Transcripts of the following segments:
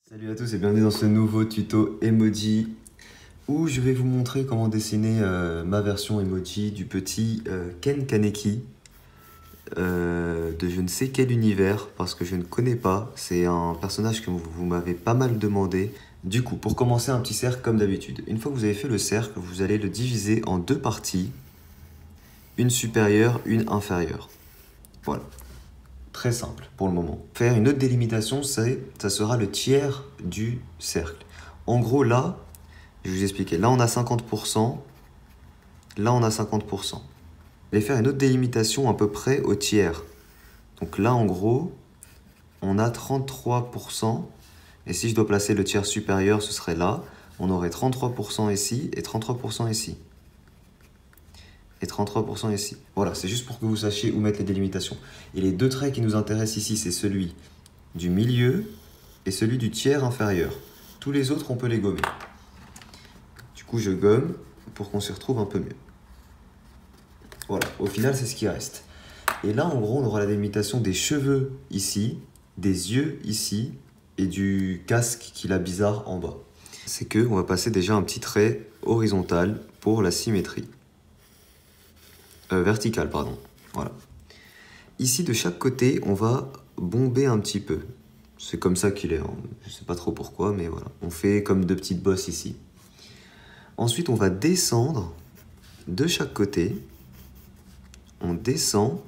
Salut à tous et bienvenue dans ce nouveau tuto emoji où je vais vous montrer comment dessiner ma version emoji du petit Ken Kaneki de je ne sais quel univers parce que je ne connais pas. C'est un personnage que vous m'avez pas mal demandé. Du coup, pour commencer, un petit cercle comme d'habitude. Une fois que vous avez fait le cercle, vous allez le diviser en deux parties, une supérieure, une inférieure. Voilà. Très simple pour le moment. Faire une autre délimitation, ça sera le tiers du cercle. En gros, là, je vais vous expliquer. Là, on a 50%. Là, on a 50%. Je vais faire une autre délimitation à peu près au tiers. Donc là, en gros, on a 33%. Et si je dois placer le tiers supérieur, ce serait là. On aurait 33% ici et 33% ici. Et 33% ici. Voilà, c'est juste pour que vous sachiez où mettre les délimitations. Et les deux traits qui nous intéressent ici, c'est celui du milieu et celui du tiers inférieur. Tous les autres, on peut les gommer. Du coup, je gomme pour qu'on s'y retrouve un peu mieux. Voilà, au final, c'est ce qui reste. Et là, en gros, on aura la délimitation des cheveux ici, des yeux ici, et du casque qui l'a bizarre en bas. C'est que on va passer déjà un petit trait horizontal pour la symétrie. Vertical, pardon. Voilà. Ici, de chaque côté, on va bomber un petit peu. C'est comme ça qu'il est. Hein. Je ne sais pas trop pourquoi, mais voilà. On fait comme deux petites bosses ici. Ensuite, on va descendre de chaque côté. On descend,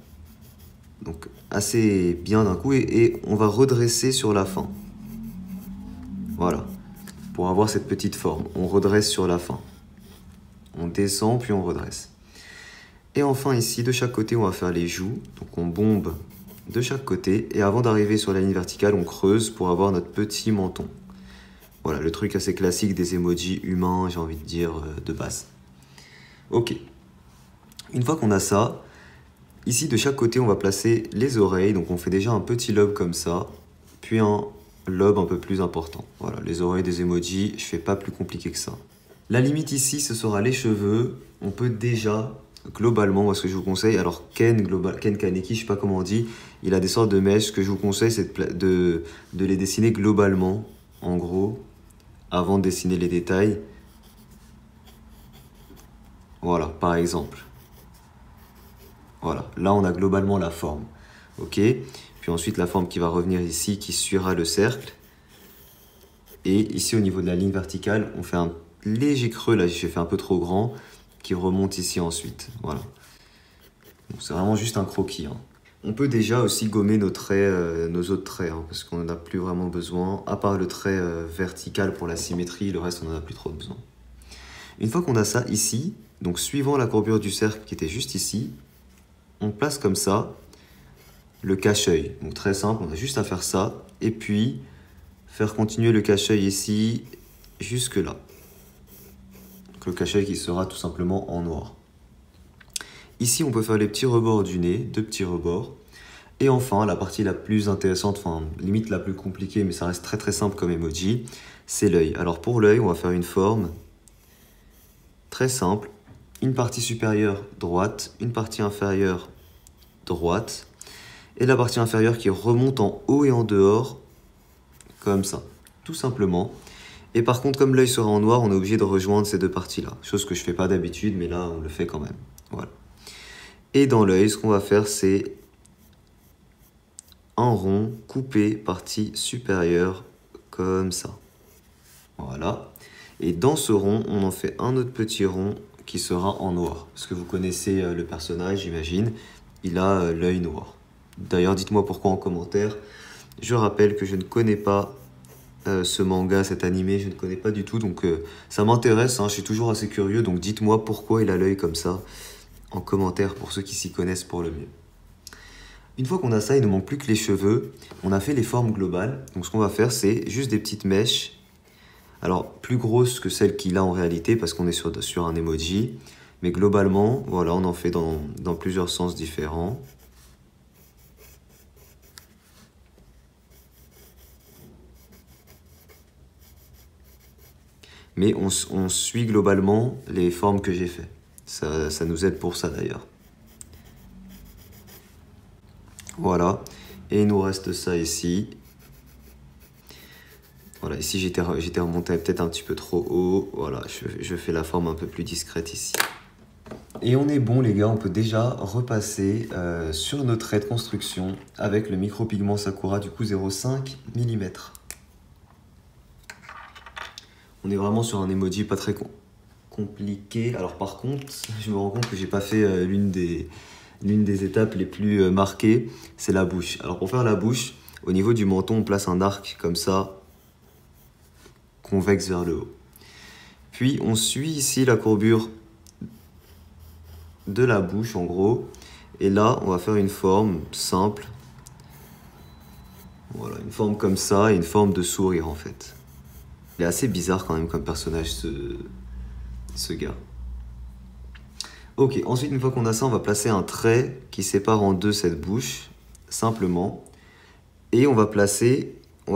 donc assez bien d'un coup, et on va redresser sur la fin. Voilà. Pour avoir cette petite forme, on redresse sur la fin. On descend, puis on redresse. Et enfin ici, de chaque côté, on va faire les joues. Donc on bombe de chaque côté. Et avant d'arriver sur la ligne verticale, on creuse pour avoir notre petit menton. Voilà, le truc assez classique des emojis humains, j'ai envie de dire, de base. Ok. Une fois qu'on a ça, ici, de chaque côté, on va placer les oreilles. Donc on fait déjà un petit lobe comme ça, puis un lobe un peu plus important. Voilà, les oreilles des emojis, je fais pas plus compliqué que ça. La limite ici, ce sera les cheveux. On peut déjà... Globalement, moi ce que je vous conseille, alors Ken Kaneki, je sais pas comment on dit, il a des sortes de mèches. Ce que je vous conseille, c'est de les dessiner globalement, en gros, avant de dessiner les détails. Voilà, par exemple. Voilà, là on a globalement la forme. Ok, puis ensuite la forme qui va revenir ici, qui suivra le cercle. Et ici au niveau de la ligne verticale, on fait un léger creux, là j'ai fait un peu trop grand, qui remonte ici ensuite. Voilà. C'est vraiment juste un croquis. Hein. On peut déjà aussi gommer nos traits, nos autres traits, hein, parce qu'on n'en a plus vraiment besoin. À part le trait vertical pour la symétrie, le reste on n'en a plus trop besoin. Une fois qu'on a ça ici, donc suivant la courbure du cercle qui était juste ici, on place comme ça le cache-œil. Donc très simple, on a juste à faire ça. Et puis faire continuer le cache-œil ici jusque là. Donc le cache-œil qui sera tout simplement en noir. Ici, on peut faire les petits rebords du nez, deux petits rebords. Et enfin, la partie la plus intéressante, enfin limite la plus compliquée, mais ça reste très très simple comme emoji, c'est l'œil. Alors pour l'œil, on va faire une forme très simple. Une partie supérieure droite, une partie inférieure droite, et la partie inférieure qui remonte en haut et en dehors, comme ça, tout simplement. Et par contre, comme l'œil sera en noir, on est obligé de rejoindre ces deux parties-là. Chose que je ne fais pas d'habitude, mais là, on le fait quand même. Voilà. Et dans l'œil, ce qu'on va faire, c'est un rond coupé partie supérieure, comme ça. Voilà. Et dans ce rond, on en fait un autre petit rond qui sera en noir. Parce que vous connaissez le personnage, j'imagine. Il a l'œil noir. D'ailleurs, dites-moi pourquoi en commentaire. Je rappelle que je ne connais pas ce manga, cet animé, je ne connais pas du tout. Donc ça m'intéresse, hein, je suis toujours assez curieux. Donc dites-moi pourquoi il a l'œil comme ça en commentaire pour ceux qui s'y connaissent pour le mieux. Une fois qu'on a ça, il ne manque plus que les cheveux. On a fait les formes globales. Donc ce qu'on va faire, c'est juste des petites mèches. Alors, plus grosses que celles qu'il a en réalité, parce qu'on est sur un emoji. Mais globalement, voilà, on en fait dans plusieurs sens différents. Mais on suit globalement les formes que j'ai fait. Ça nous aide pour ça d'ailleurs. Voilà. Et il nous reste ça ici. Voilà, ici j'étais remonté peut-être un petit peu trop haut. Voilà, je fais la forme un peu plus discrète ici. Et on est bon les gars, on peut déjà repasser sur nos traits de construction avec le micropigment Sakura du coup 0,5 mm. On est vraiment sur un emoji pas très compliqué. Alors par contre, je me rends compte que j'ai pas fait l'une des étapes les plus marquées, c'est la bouche. Alors pour faire la bouche, au niveau du menton, on place un arc comme ça, convexe vers le haut. Puis on suit ici la courbure de la bouche en gros. Et là, on va faire une forme simple. Voilà, une forme comme ça et une forme de sourire en fait. Il est assez bizarre quand même comme personnage ce gars. Ok, ensuite une fois qu'on a ça, on va placer un trait qui sépare en deux cette bouche, simplement. Et on va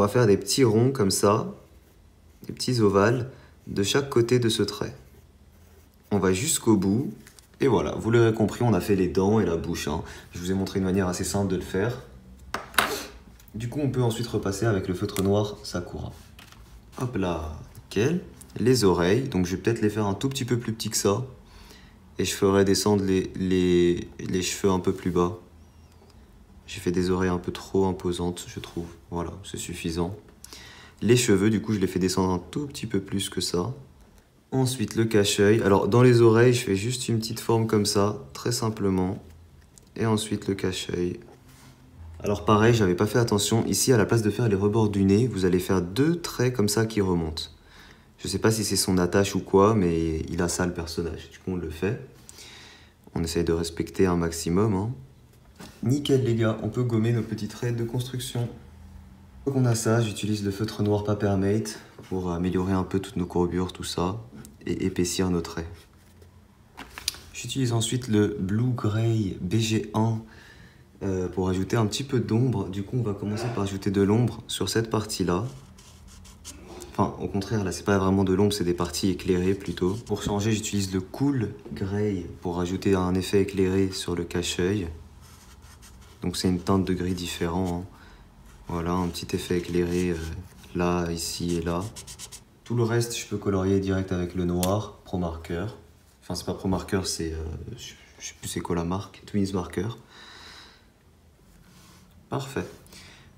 faire des petits ronds comme ça, des petits ovales, de chaque côté de ce trait. On va jusqu'au bout, et voilà, vous l'aurez compris, on a fait les dents et la bouche. Hein. Je vous ai montré une manière assez simple de le faire. Du coup, on peut ensuite repasser avec le feutre noir Sakura. Hop là, nickel. Les oreilles, donc je vais peut-être les faire un tout petit peu plus petits que ça. Et je ferai descendre les cheveux un peu plus bas. J'ai fait des oreilles un peu trop imposantes, je trouve. Voilà, c'est suffisant. Les cheveux, du coup, je les fais descendre un tout petit peu plus que ça. Ensuite, le cache-œil. Alors, dans les oreilles, je fais juste une petite forme comme ça, très simplement. Et ensuite, le cache-œil. Alors, pareil, j'avais pas fait attention. Ici, à la place de faire les rebords du nez, vous allez faire deux traits comme ça qui remontent. Je sais pas si c'est son attache ou quoi, mais il a ça, le personnage. Du coup, on le fait. On essaye de respecter un maximum, hein. Nickel les gars, on peut gommer nos petits traits de construction. Une fois qu'on a ça, j'utilise le feutre noir Papermate pour améliorer un peu toutes nos courbures, tout ça, et épaissir nos traits. J'utilise ensuite le Blue Gray BG1 pour ajouter un petit peu d'ombre. Du coup, on va commencer par ajouter de l'ombre sur cette partie-là. Enfin, au contraire, là, c'est pas vraiment de l'ombre, c'est des parties éclairées plutôt. Pour changer, j'utilise le Cool Gray pour ajouter un effet éclairé sur le cache-œil. Donc c'est une teinte de gris différent. Hein. Voilà, un petit effet éclairé là, ici et là. Tout le reste, je peux colorier direct avec le noir, Pro Marker. Enfin, c'est pas Pro Marker, c'est... je sais plus c'est quoi la marque, Twins Marker. Parfait.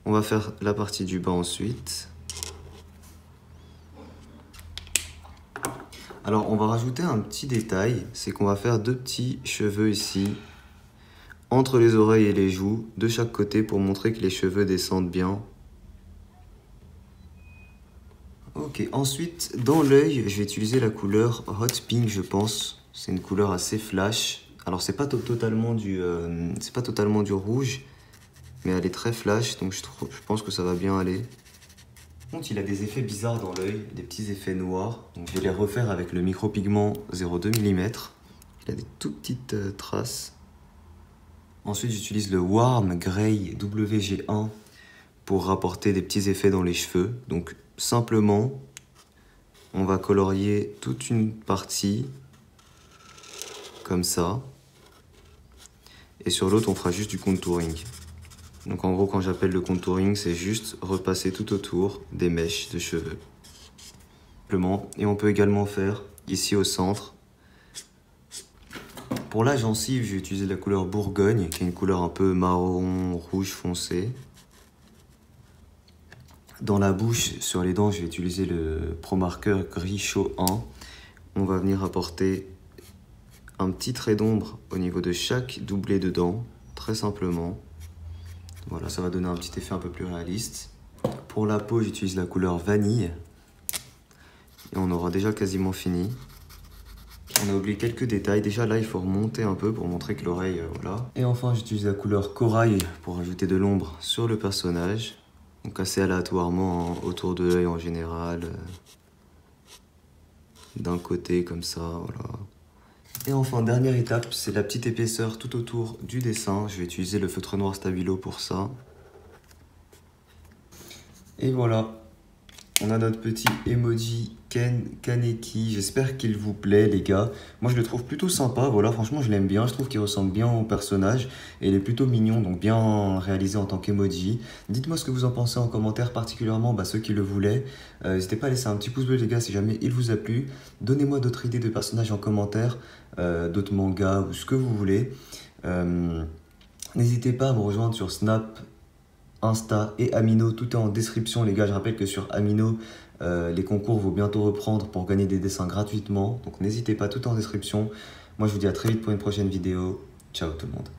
On va faire la partie du bas ensuite. Alors, on va rajouter un petit détail, c'est qu'on va faire deux petits cheveux ici, entre les oreilles et les joues, de chaque côté pour montrer que les cheveux descendent bien. Ok, ensuite, dans l'œil, je vais utiliser la couleur Hot Pink, je pense. C'est une couleur assez flash. Alors, c'est pas totalement du rouge, mais elle est très flash, donc je pense que ça va bien aller. Par contre, il a des effets bizarres dans l'œil, des petits effets noirs. Donc, je vais les refaire avec le micropigment 0,2 mm. Il a des tout petites traces. Ensuite, j'utilise le Warm Gray WG1 pour rapporter des petits effets dans les cheveux. Donc, simplement, on va colorier toute une partie, comme ça. Et sur l'autre, on fera juste du contouring. Donc en gros, quand j'appelle le contouring, c'est juste repasser tout autour des mèches de cheveux. Simplement. Et on peut également faire ici au centre. Pour la gencive, je vais utiliser la couleur Bourgogne, qui est une couleur un peu marron, rouge foncé. Dans la bouche, sur les dents, je vais utiliser le Pro Marker Gris Chaud 1. On va venir apporter un petit trait d'ombre au niveau de chaque doublé de dents, très simplement. Voilà, ça va donner un petit effet un peu plus réaliste. Pour la peau, j'utilise la couleur vanille. Et on aura déjà quasiment fini. On a oublié quelques détails. Déjà là, il faut remonter un peu pour montrer que l'oreille, voilà. Et enfin, j'utilise la couleur corail pour ajouter de l'ombre sur le personnage. Donc assez aléatoirement, hein, autour de l'œil en général. D'un côté, comme ça, voilà. Et enfin, dernière étape, c'est la petite épaisseur tout autour du dessin. Je vais utiliser le feutre noir Stabilo pour ça. Et voilà. On a notre petit emoji Ken Kaneki. J'espère qu'il vous plaît, les gars. Moi, je le trouve plutôt sympa. Voilà, franchement, je l'aime bien. Je trouve qu'il ressemble bien au personnage. Et il est plutôt mignon, donc bien réalisé en tant qu'emoji. Dites-moi ce que vous en pensez en commentaire, particulièrement ceux qui le voulaient. N'hésitez pas à laisser un petit pouce bleu, les gars, si jamais il vous a plu. Donnez-moi d'autres idées de personnages en commentaire, d'autres mangas ou ce que vous voulez. N'hésitez pas à me rejoindre sur Snap, Insta et Amino, tout est en description, les gars. Je rappelle que sur Amino, les concours vont bientôt reprendre pour gagner des dessins gratuitement, donc n'hésitez pas, tout est en description. Moi je vous dis à très vite pour une prochaine vidéo. Ciao tout le monde.